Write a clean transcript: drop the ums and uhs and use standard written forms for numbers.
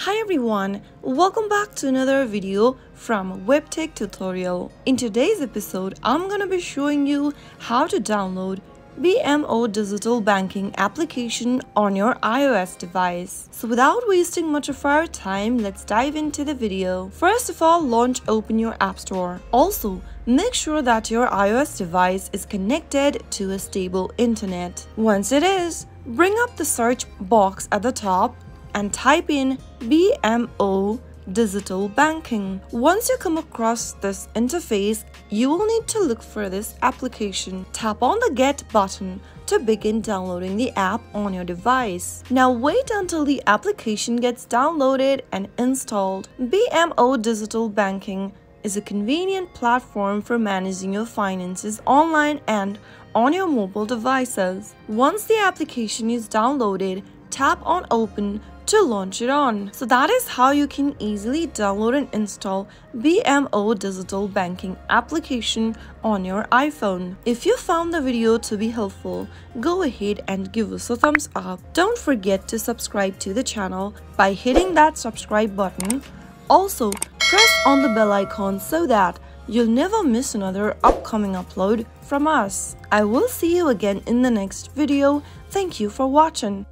Hi everyone, welcome back to another video from Webtech Tutorial. In today's episode, I'm gonna be showing you how to download BMO digital banking application on your iOS device. So without wasting much of our time, let's dive into the video. First of all, open your App Store. Also, make sure that your iOS device is connected to a stable internet. Once it is, bring up the search box at the top and type in BMO Digital Banking. Once you come across this interface, you will need to look for this application. Tap on the Get button to begin downloading the app on your device. Now wait until the application gets downloaded and installed. BMO Digital Banking is a convenient platform for managing your finances online and on your mobile devices. Once the application is downloaded, tap on Open to launch it on. So that is how you can easily download and install BMO Digital Banking application on your iPhone. If you found the video to be helpful, go ahead and give us a thumbs up. Don't forget to subscribe to the channel by hitting that subscribe button. Also, press on the bell icon so that you'll never miss another upcoming upload from us. I will see you again in the next video. Thank you for watching.